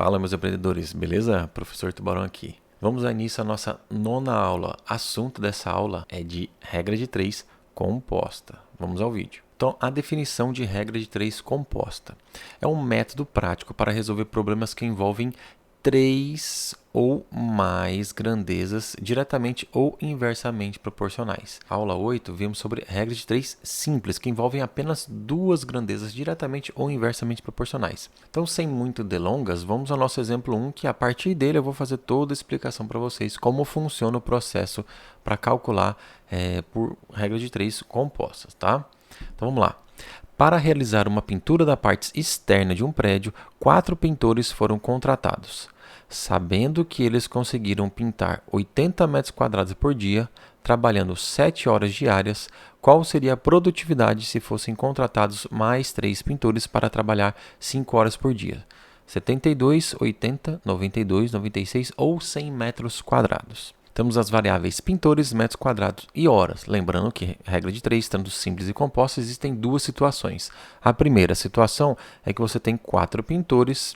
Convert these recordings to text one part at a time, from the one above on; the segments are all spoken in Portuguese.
Fala, meus empreendedores, beleza? Professor Tubarão aqui. Vamos dar início à nossa 9ª aula. Assunto dessa aula é de regra de 3 composta. Vamos ao vídeo. Então, a definição de regra de 3 composta é um método prático para resolver problemas que envolvem 3 ou mais grandezas diretamente ou inversamente proporcionais. Aula 8, vimos sobre regra de 3 simples, que envolvem apenas 2 grandezas diretamente ou inversamente proporcionais. Então, sem muito delongas, vamos ao nosso exemplo 1, que a partir dele eu vou fazer toda a explicação para vocês como funciona o processo para calcular por regra de 3 compostas, tá? Então, vamos lá. Para realizar uma pintura da parte externa de um prédio, 4 pintores foram contratados. Sabendo que eles conseguiram pintar 80 metros quadrados por dia, trabalhando 7 horas diárias, qual seria a produtividade se fossem contratados mais 3 pintores para trabalhar 5 horas por dia? 72, 80, 92, 96 ou 100 metros quadrados. Temos as variáveis pintores, metros quadrados e horas. Lembrando que, regra de 3, tanto simples e composta, existem 2 situações. A primeira situação é que você tem 4 pintores,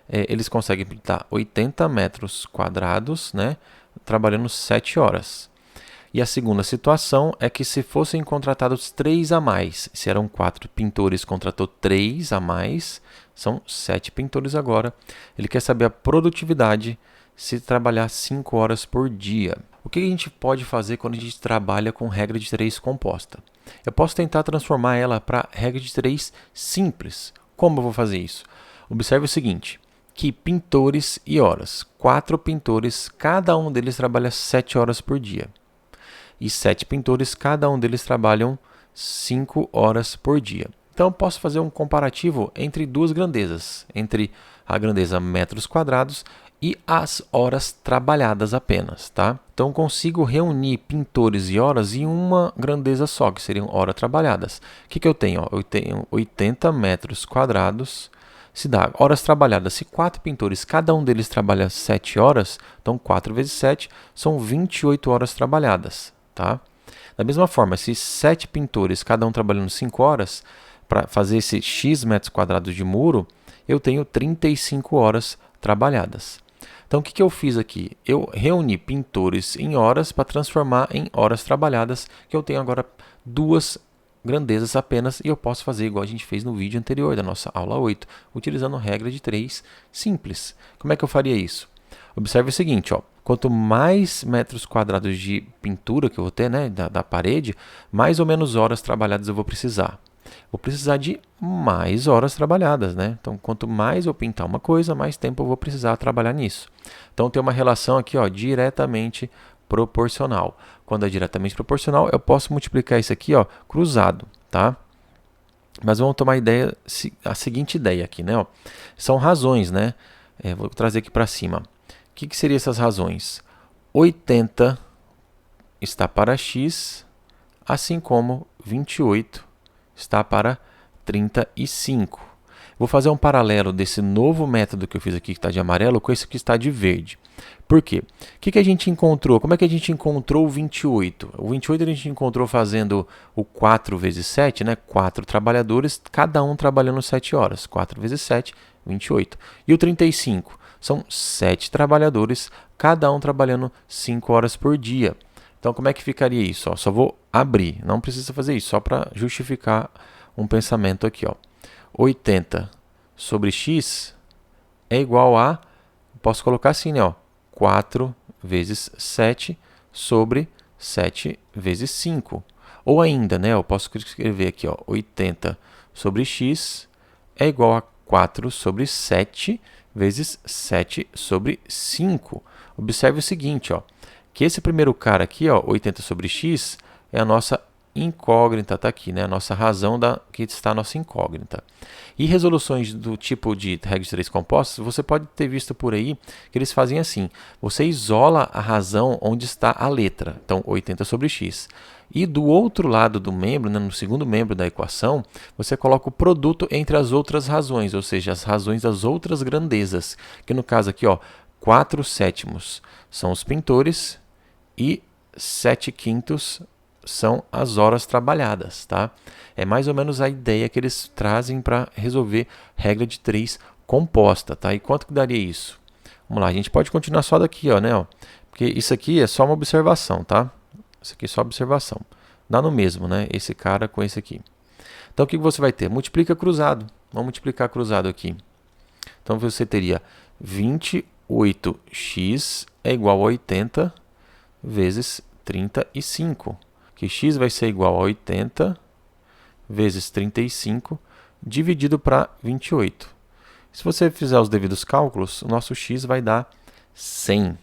eles conseguem pintar 80 metros quadrados, né, trabalhando 7 horas. E a segunda situação é que se fossem contratados 3 a mais, se eram 4 pintores, contratou 3 a mais, são 7 pintores agora. Ele quer saber a produtividade se trabalhar 5 horas por dia. O que a gente pode fazer quando a gente trabalha com regra de 3 composta? Eu posso tentar transformar ela para regra de 3 simples. Como eu vou fazer isso? Observe o seguinte, que pintores e horas. 4 pintores, cada um deles trabalha 7 horas por dia. E 7 pintores, cada um deles trabalham 5 horas por dia. Então, eu posso fazer um comparativo entre 2 grandezas, entre a grandeza metros quadrados e as horas trabalhadas apenas, tá? Então, consigo reunir pintores e horas em uma grandeza só, que seriam horas trabalhadas. O que eu tenho? Eu tenho 80 metros quadrados, se dá horas trabalhadas. Se 4 pintores, cada um deles trabalha 7 horas, então 4 vezes 7 são 28 horas trabalhadas, tá? Da mesma forma, se 7 pintores, cada um trabalhando 5 horas, para fazer esse X metros quadrados de muro, eu tenho 35 horas trabalhadas. Então, o que eu fiz aqui? Eu reuni pintores em horas para transformar em horas trabalhadas, que eu tenho agora 2 grandezas apenas, e eu posso fazer igual a gente fez no vídeo anterior da nossa aula 8, utilizando a regra de 3 simples. Como é que eu faria isso? Observe o seguinte, ó, quanto mais metros quadrados de pintura que eu vou ter, né, da parede, mais ou menos horas trabalhadas eu vou precisar. Vou precisar de mais horas trabalhadas, né? Então, quanto mais eu pintar uma coisa, mais tempo eu vou precisar trabalhar nisso. Então, tem uma relação aqui, ó, diretamente proporcional. Quando é diretamente proporcional, eu posso multiplicar isso aqui, ó, cruzado, tá? Mas vamos tomar a seguinte ideia aqui, né? Ó. São razões, né? Vou trazer aqui para cima. O que seriam essas razões? 80 está para x, assim como 28 está para 35. Vou fazer um paralelo desse novo método que eu fiz aqui, que está de amarelo, com esse que está de verde. Por quê? O que a gente encontrou? Como é que a gente encontrou o 28? O 28 a gente encontrou fazendo o 4 vezes 7, né? 4 trabalhadores, cada um trabalhando 7 horas. 4 vezes 7, 28. E o 35? São 7 trabalhadores, cada um trabalhando 5 horas por dia. Então, como é que ficaria isso? Ó, só vou abrir, não precisa fazer isso, só para justificar um pensamento aqui. Ó. 80 sobre x é igual a, posso colocar assim, né? Ó, 4 vezes 7 sobre 7 vezes 5. Ou ainda, né? Eu posso escrever aqui, ó, 80 sobre x é igual a 4 sobre 7 vezes 7 sobre 5. Observe o seguinte, ó, que esse primeiro cara aqui, ó, 80 sobre x, é a nossa incógnita, está aqui, né? A nossa razão que está a nossa incógnita. E resoluções do tipo de regra de 3 compostas, você pode ter visto por aí que eles fazem assim. Você isola a razão onde está a letra, então 80 sobre x. E do outro lado do membro, né, no segundo membro da equação, você coloca o produto entre as outras razões, ou seja, as razões das outras grandezas. Que no caso aqui, ó, 4 sétimos são os pintores e 7 quintos são as horas trabalhadas, tá? É mais ou menos a ideia que eles trazem para resolver regra de 3 composta, tá? E quanto que daria isso? Vamos lá, a gente pode continuar só daqui, ó, né? Ó, porque isso aqui é só uma observação, tá? Isso aqui é só observação. Dá no mesmo, né? Esse cara com esse aqui. Então, o que você vai ter? Multiplica cruzado. Vamos multiplicar cruzado aqui. Então, você teria 28x é igual a 80 vezes 35. Que x vai ser igual a 80 vezes 35 dividido para 28. Se você fizer os devidos cálculos, o nosso x vai dar 100.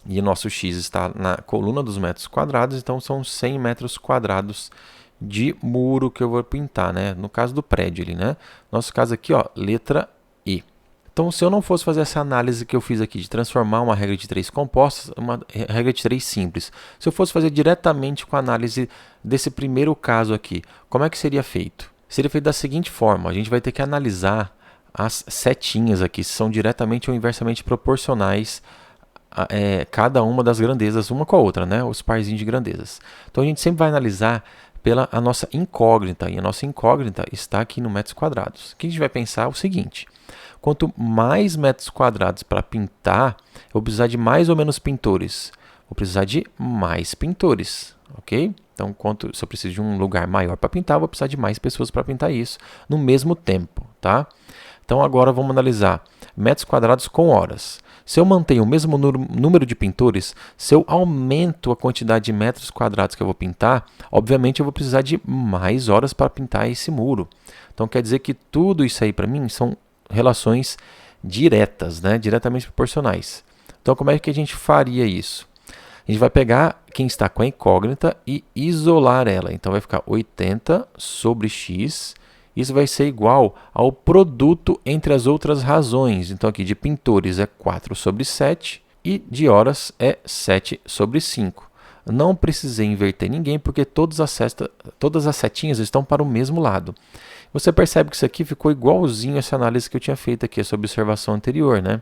E o nosso x está na coluna dos metros quadrados, então são 100 metros quadrados de muro que eu vou pintar, né? No caso do prédio ali, né? Nosso caso aqui, ó, letra E. Então, se eu não fosse fazer essa análise que eu fiz aqui de transformar uma regra de 3 compostas, uma regra de 3 simples, se eu fosse fazer diretamente com a análise desse primeiro caso aqui, como é que seria feito? Seria feito da seguinte forma: a gente vai ter que analisar as setinhas aqui, se são diretamente ou inversamente proporcionais cada uma das grandezas uma com a outra, né? Os parzinhos de grandezas. Então, a gente sempre vai analisar pela a nossa incógnita, e a nossa incógnita está aqui no metros quadrados. O que a gente vai pensar é o seguinte: quanto mais metros quadrados para pintar, eu vou precisar de mais ou menos pintores. Vou precisar de mais pintores, ok? Então, se eu preciso de um lugar maior para pintar, vou precisar de mais pessoas para pintar isso no mesmo tempo, tá? Então, agora vamos analisar metros quadrados com horas. Se eu mantenho o mesmo número de pintores, se eu aumento a quantidade de metros quadrados que eu vou pintar, obviamente eu vou precisar de mais horas para pintar esse muro. Então, quer dizer que tudo isso aí para mim são relações diretas, né? Diretamente proporcionais. Então, como é que a gente faria isso? A gente vai pegar quem está com a incógnita e isolar ela. Então, vai ficar 80 sobre x. Isso vai ser igual ao produto entre as outras razões. Então, aqui de pintores é 4 sobre 7 e de horas é 7 sobre 5. Não precisei inverter ninguém porque todas as setinhas estão para o mesmo lado. Você percebe que isso aqui ficou igualzinho a essa análise que eu tinha feito aqui, essa observação anterior, né?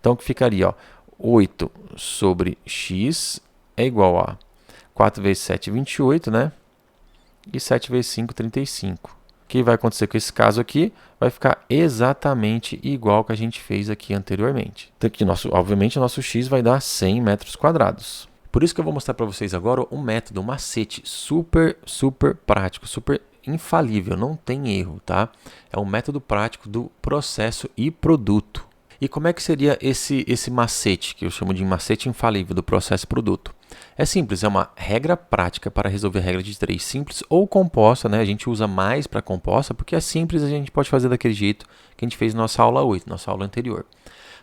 Então, que ficaria, ó, 8 sobre x é igual a 4 vezes 7, 28, né? E 7 vezes 5, 35. O que vai acontecer com esse caso aqui? Vai ficar exatamente igual que a gente fez aqui anteriormente. Então, aqui, obviamente, o nosso x vai dar 100 metros quadrados. Por isso que eu vou mostrar para vocês agora um método, um macete super prático, super infalível, não tem erro, tá? É um método prático do processo e produto. E como é que seria esse macete, que eu chamo de macete infalível do processo e produto? É simples, é uma regra prática para resolver a regra de 3 simples ou composta, né? A gente usa mais para composta porque é simples, a gente pode fazer daquele jeito que a gente fez na nossa aula 8, nossa aula anterior.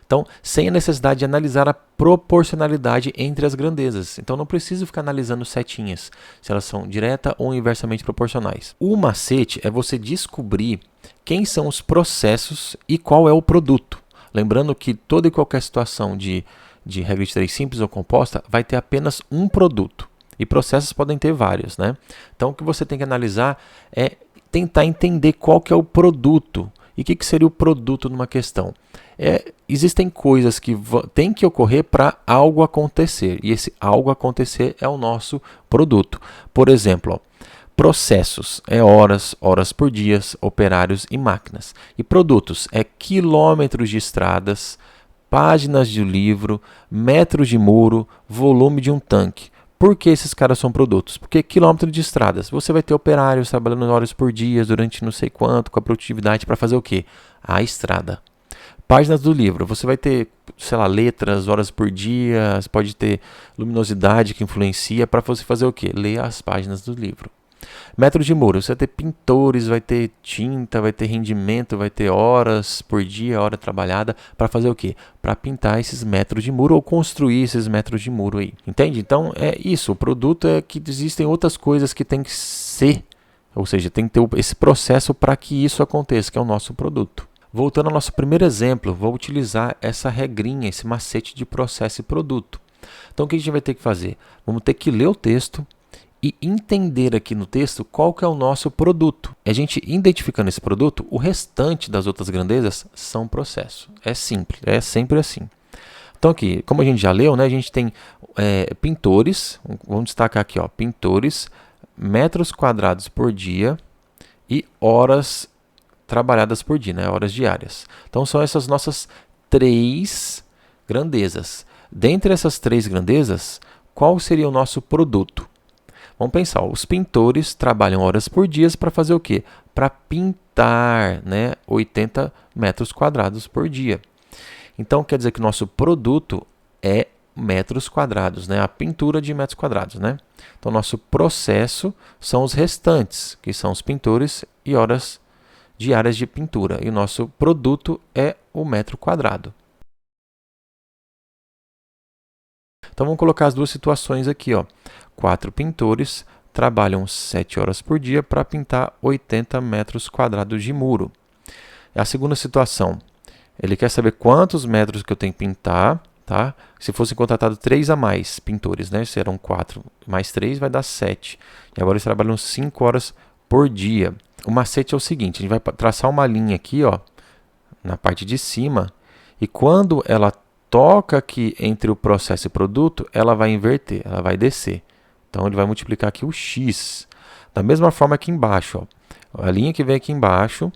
Então, sem a necessidade de analisar a proporcionalidade entre as grandezas. Então, não preciso ficar analisando setinhas, se elas são direta ou inversamente proporcionais. O macete é você descobrir quem são os processos e qual é o produto. Lembrando que toda e qualquer situação de regra de 3 simples ou composta vai ter apenas um produto. E processos podem ter vários, né? Então, o que você tem que analisar é tentar entender qual que é o produto. E o que seria o produto numa questão? Existem coisas que têm que ocorrer para algo acontecer. E esse algo acontecer é o nosso produto. Por exemplo, ó, processos é horas por dia, operários e máquinas. E produtos é quilômetros de estradas, páginas de livro, metros de muro, volume de um tanque. Por que esses caras são produtos? Porque quilômetro de estradas. Você vai ter operários trabalhando horas por dia, durante não sei quanto, com a produtividade para fazer o quê? A estrada. Páginas do livro. Você vai ter, sei lá, letras, horas por dia, pode ter luminosidade que influencia para você fazer o quê? Ler as páginas do livro. Metro de muro, você vai ter pintores, vai ter tinta, vai ter rendimento, vai ter horas por dia, hora trabalhada, para fazer o quê? Para pintar esses metros de muro ou construir esses metros de muro aí, entende? Então é isso, o produto é que existem outras coisas que tem que ser, ou seja, tem que ter esse processo para que isso aconteça, que é o nosso produto. Voltando ao nosso primeiro exemplo, vou utilizar essa regrinha, esse macete de processo e produto. Então o que a gente vai ter que fazer? Vamos ter que ler o texto e entender aqui no texto qual que é o nosso produto. A gente identificando esse produto, o restante das outras grandezas são processo. É simples, é sempre assim. Então aqui, como a gente já leu, né, a gente tem pintores, vamos destacar aqui, ó, pintores, metros quadrados por dia e horas trabalhadas por dia, né? Horas diárias. Então são essas nossas 3 grandezas. Dentre essas 3 grandezas, qual seria o nosso produto? Vamos pensar, os pintores trabalham horas por dia para fazer o quê? Para pintar, né, 80 metros quadrados por dia. Então, quer dizer que o nosso produto é metros quadrados, né? A pintura de metros quadrados, né? Então, nosso processo são os restantes, que são os pintores e horas diárias de pintura. E o nosso produto é o metro quadrado. Então, vamos colocar as duas situações aqui, ó. 4 pintores trabalham 7 horas por dia para pintar 80 metros quadrados de muro. A segunda situação, ele quer saber quantos metros que eu tenho que pintar, tá? Se fossem contratados 3 a mais pintores, né? Serão 4 mais 3 vai dar 7. E agora eles trabalham 5 horas por dia. O macete é o seguinte, a gente vai traçar uma linha aqui, ó, na parte de cima, e quando ela toca aqui entre o processo e o produto, ela vai inverter, ela vai descer. Então, ele vai multiplicar aqui o x. Da mesma forma aqui embaixo, ó. A linha que vem aqui embaixo,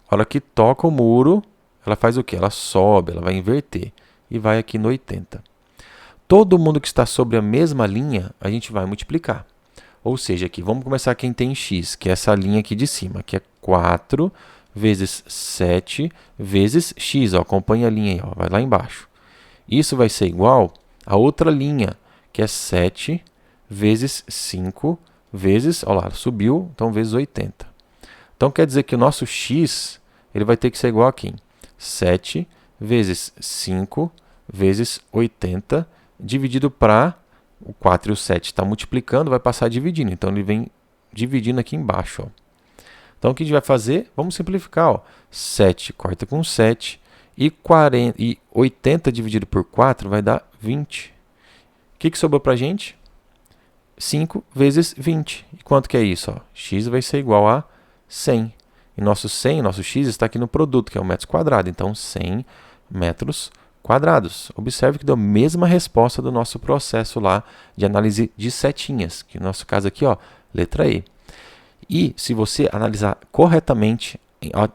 a hora que toca o muro, ela faz o quê? Ela sobe, ela vai inverter. E vai aqui no 80. Todo mundo que está sobre a mesma linha, a gente vai multiplicar. Ou seja, aqui, vamos começar quem tem x, que é essa linha aqui de cima, que é 4 vezes 7 vezes x. Ó, acompanha a linha aí, ó, vai lá embaixo. Isso vai ser igual a outra linha, que é 7 vezes 5 vezes, olha lá, subiu, então vezes 80. Então, quer dizer que o nosso x ele vai ter que ser igual a quem? 7 vezes 5 vezes 80, dividido para o 4 e o 7 está multiplicando, vai passar dividindo. Então, ele vem dividindo aqui embaixo. Ó. Então, o que a gente vai fazer? Vamos simplificar. Ó. 7 corta com 7 e 80 dividido por 4 vai dar 20. O que sobrou para a gente? 5 vezes 20. E quanto que é isso? Ó? X vai ser igual a 100. E nosso 100, nosso x está aqui no produto, que é o metros quadrados. Então, 100 metros quadrados. Observe que deu a mesma resposta do nosso processo lá de análise de setinhas, que no nosso caso aqui, ó, letra E. E se você analisar corretamente,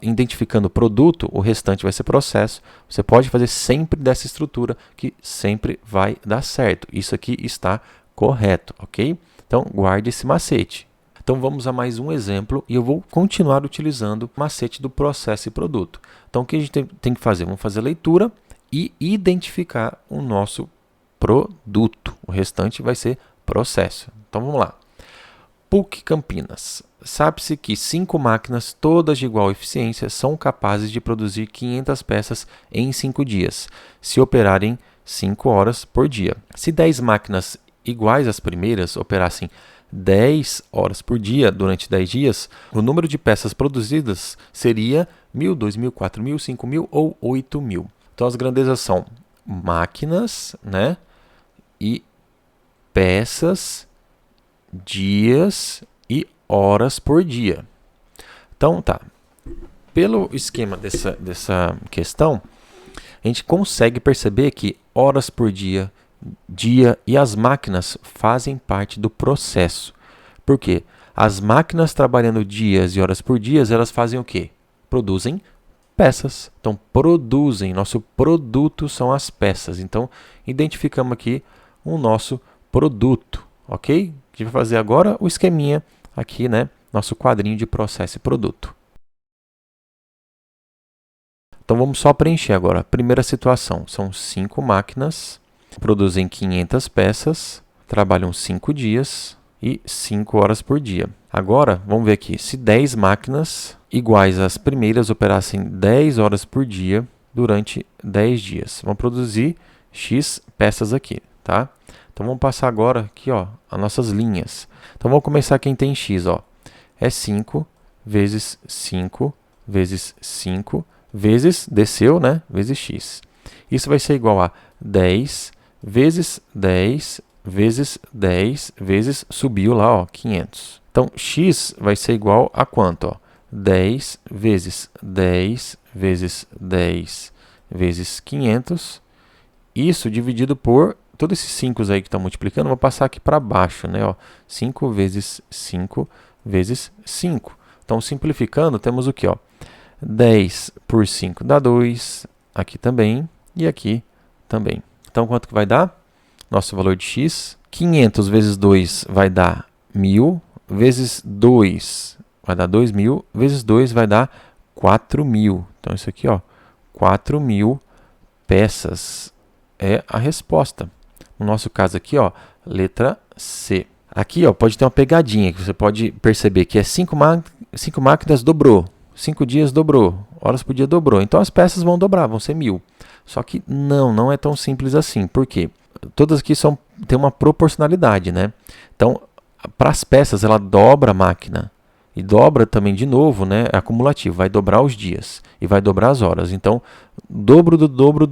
identificando o produto, o restante vai ser processo. Você pode fazer sempre dessa estrutura, que sempre vai dar certo. Isso aqui está correto, ok? Então, guarde esse macete. Então, vamos a mais um exemplo e eu vou continuar utilizando o macete do processo e produto. Então, o que a gente tem que fazer? Vamos fazer a leitura e identificar o nosso produto. O restante vai ser processo. Então, vamos lá. PUC Campinas. Sabe-se que 5 máquinas, todas de igual eficiência, são capazes de produzir 500 peças em 5 dias, se operarem 5 horas por dia. Se 10 máquinas iguais às primeiras operassem 10 horas por dia durante 10 dias, o número de peças produzidas seria 1.000, 2.000, 4.000, 5.000 ou 8.000. Então, as grandezas são máquinas, né, e peças, dias e horas por dia. Então, tá. Pelo esquema dessa questão, a gente consegue perceber que horas por dia, dia e as máquinas fazem parte do processo. Por quê? As máquinas trabalhando dias e horas por dia, elas fazem o quê? Produzem peças. Então, produzem. Nosso produto são as peças. Então, identificamos aqui o nosso produto, ok? A gente vai fazer agora o esqueminha aqui, né? Nosso quadrinho de processo e produto. Então, vamos só preencher agora. Primeira situação, são 5 máquinas, produzem 500 peças, trabalham 5 dias e 5 horas por dia. Agora, vamos ver aqui, se 10 máquinas iguais às primeiras operassem 10 horas por dia durante 10 dias. Vão produzir X peças aqui, tá? Então, vamos passar agora aqui, ó, as nossas linhas. Então, vamos começar quem tem X, ó. É 5 vezes 5 vezes 5 vezes, desceu, né? Vezes X. Isso vai ser igual a 10 vezes 10 vezes 10 vezes, subiu lá, ó, 500. Então, X vai ser igual a quanto? Ó? 10 vezes 10 vezes 10 vezes 500. Isso dividido por todos esses 5 aí que estão multiplicando, vou passar aqui para baixo, né? Ó, 5 vezes 5 vezes 5. Então, simplificando, temos o que? 10 por 5 dá 2, aqui também e aqui também. Então, quanto que vai dar? Nosso valor de x, 500 vezes 2 vai dar 1.000, vezes 2 vai dar 2.000, vezes 2 vai dar 4.000. Então, isso aqui, 4.000 peças é a resposta. No nosso caso aqui, letra C. Aqui, pode ter uma pegadinha, que você pode perceber que é 5 máquinas dobrou, 5 dias dobrou, horas por dia dobrou. Então, as peças vão dobrar, vão ser 1.000. Só que não é tão simples assim. Por quê? Todas aqui têm uma proporcionalidade, né? Então, para as peças, ela dobra a máquina. E dobra também de novo, né? É acumulativo. Vai dobrar os dias e vai dobrar as horas. Então, dobro do dobro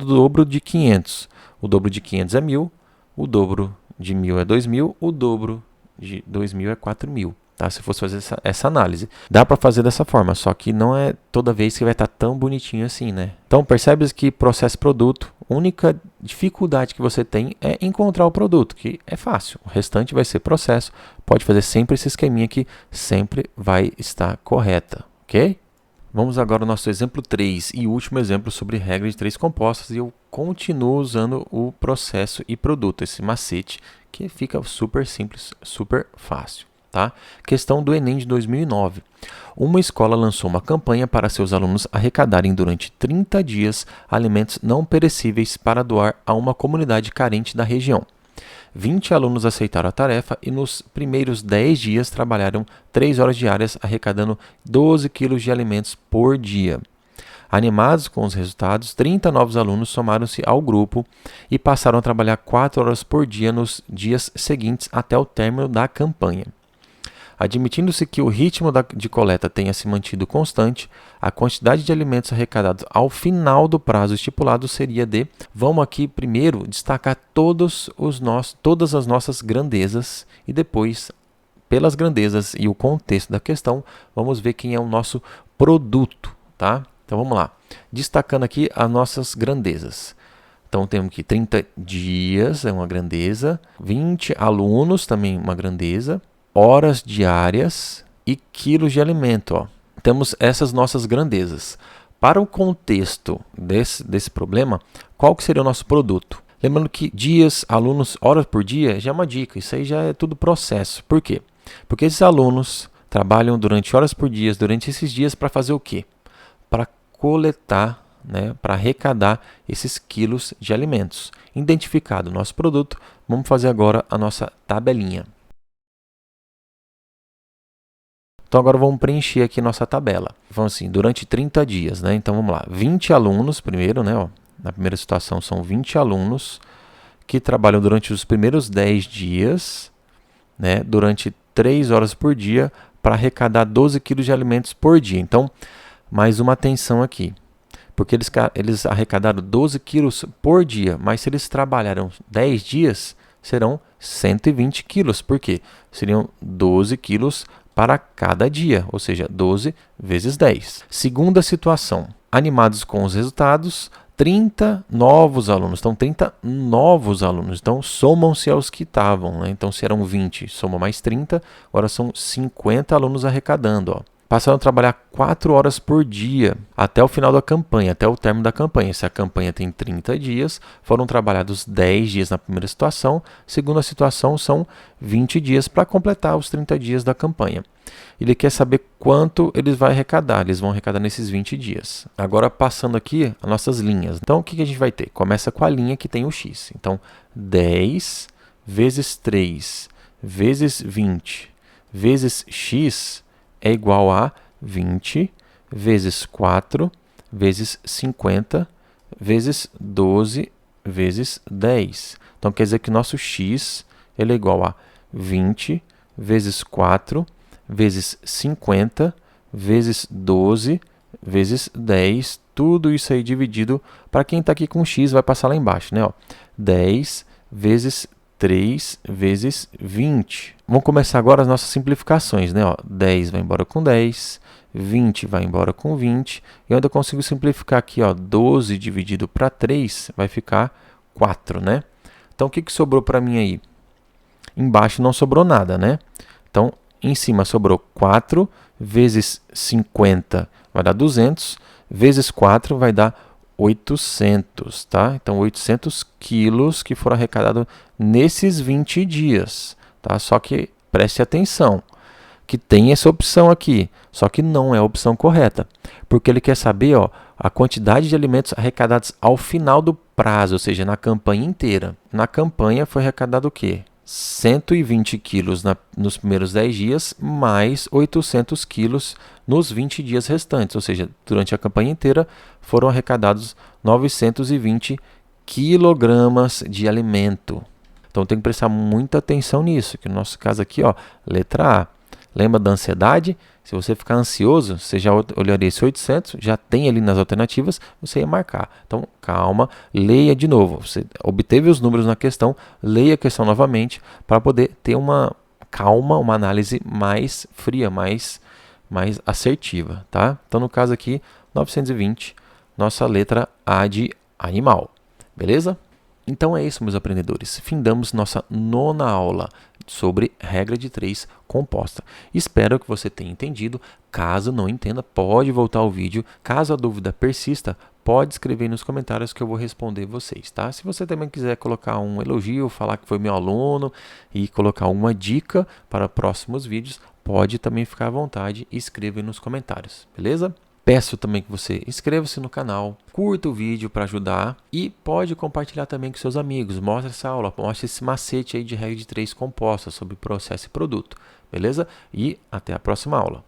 de 500. O dobro de 500 é 1.000. O dobro de 1.000 é 2.000. O dobro de 2.000 é 4.000. Tá? Se fosse fazer essa análise. Dá para fazer dessa forma, só que não é toda vez que vai estar tão bonitinho assim, né? Então, percebe que processo produto, a única dificuldade que você tem é encontrar o produto, que é fácil. O restante vai ser processo. Pode fazer sempre esse esqueminha que sempre vai estar correta, ok? Vamos agora ao nosso exemplo 3 e último exemplo sobre regra de 3 compostas. E eu continuo usando o processo e produto, esse macete, que fica super simples, super fácil. Tá? Questão do Enem de 2009. Uma escola lançou uma campanha para seus alunos arrecadarem durante 30 dias alimentos não perecíveis para doar a uma comunidade carente da região. 20 alunos aceitaram a tarefa e nos primeiros 10 dias trabalharam 3 horas diárias arrecadando 12 quilos de alimentos por dia. Animados com os resultados, 30 novos alunos somaram-se ao grupo e passaram a trabalhar 4 horas por dia nos dias seguintes até o término da campanha. Admitindo-se que o ritmo de coleta tenha se mantido constante, a quantidade de alimentos arrecadados ao final do prazo estipulado seria de... Vamos aqui primeiro destacar todas as nossas grandezas e depois, pelas grandezas e o contexto da questão, vamos ver quem é o nosso produto, tá? Então vamos lá, destacando aqui as nossas grandezas. Então temos aqui 30 dias, é uma grandeza, 20 alunos, também uma grandeza, horas diárias e quilos de alimento. Temos essas nossas grandezas. Para o contexto desse problema, qual que seria o nosso produto? Lembrando que dias, alunos, horas por dia, já é uma dica. Isso aí já é tudo processo. Por quê? Porque esses alunos trabalham durante horas por dia, durante esses dias, para fazer o quê? Para coletar, né, para arrecadar esses quilos de alimentos. Identificado o nosso produto, vamos fazer agora a nossa tabelinha. Então, agora vamos preencher aqui nossa tabela. Vamos assim, durante 30 dias, né? Então, vamos lá. 20 alunos primeiro, né? Na primeira situação, são 20 alunos que trabalham durante os primeiros 10 dias, né? Durante 3 horas por dia, para arrecadar 12 quilos de alimentos por dia. Então, mais uma atenção aqui. Porque eles arrecadaram 12 quilos por dia, mas se eles trabalharam 10 dias, serão 120 quilos. Por quê? Seriam 12 quilos para cada dia, ou seja, 12 vezes 10. Segunda situação, animados com os resultados, 30 novos alunos. Então, 30 novos alunos. Então, somam-se aos que estavam, né? Então, se eram 20, soma mais 30, agora são 50 alunos arrecadando. Passaram a trabalhar 4 horas por dia até o final da campanha, até o término da campanha. Se a campanha tem 30 dias, foram trabalhados 10 dias na primeira situação. Segunda situação são 20 dias para completar os 30 dias da campanha. Ele quer saber quanto eles vão arrecadar. Eles vão arrecadar nesses 20 dias. Agora, passando aqui as nossas linhas. Então, o que a gente vai ter? Começa com a linha que tem o x. Então, 10 vezes 3 vezes 20 vezes x é igual a 20 vezes 4 vezes 50 vezes 12 vezes 10. Então, quer dizer que nosso x ele é igual a 20 vezes 4 vezes 50 vezes 12 vezes 10. Tudo isso aí dividido, para quem está aqui com x, vai passar lá embaixo, né? 10 vezes 3 vezes 20. Vamos começar agora as nossas simplificações, né? 10 vai embora com 10, 20 vai embora com 20. E eu ainda consigo simplificar aqui, 12 dividido para 3 vai ficar 4, né? Então, o que sobrou para mim aí? Embaixo não sobrou nada, né? Então, em cima sobrou 4 vezes 50 vai dar 200, vezes 4 vai dar 800, tá? Então, 800 quilos que foram arrecadados nesses 20 dias, tá? Só que preste atenção, que tem essa opção aqui, só que não é a opção correta, porque ele quer saber, ó, a quantidade de alimentos arrecadados ao final do prazo, ou seja, na campanha inteira. Na campanha foi arrecadado o quê? 120 quilos nos primeiros 10 dias, mais 800 quilos nos 20 dias restantes, ou seja, durante a campanha inteira foram arrecadados 920 quilogramas de alimento. Então tem que prestar muita atenção nisso, que no nosso caso aqui, ó, letra A. Lembra da ansiedade? Se você ficar ansioso, você já olharia esse 800, já tem ali nas alternativas, você ia marcar. Então, calma, leia de novo. Você obteve os números na questão, leia a questão novamente para poder ter uma calma, uma análise mais fria, mais assertiva, tá? Então, no caso aqui, 920, nossa letra A de animal. Beleza? Então é isso, meus aprendedores. Findamos nossa 9ª aula sobre regra de 3 composta. Espero que você tenha entendido. Caso não entenda, pode voltar ao vídeo. Caso a dúvida persista, pode escrever nos comentários que eu vou responder vocês, tá? Se você também quiser colocar um elogio, falar que foi meu aluno e colocar uma dica para próximos vídeos, pode também ficar à vontade e escreva nos comentários, beleza? Peço também que você inscreva-se no canal, curta o vídeo para ajudar e pode compartilhar também com seus amigos. Mostre essa aula, mostre esse macete aí de regra de 3 composta sobre processo e produto, beleza? E até a próxima aula.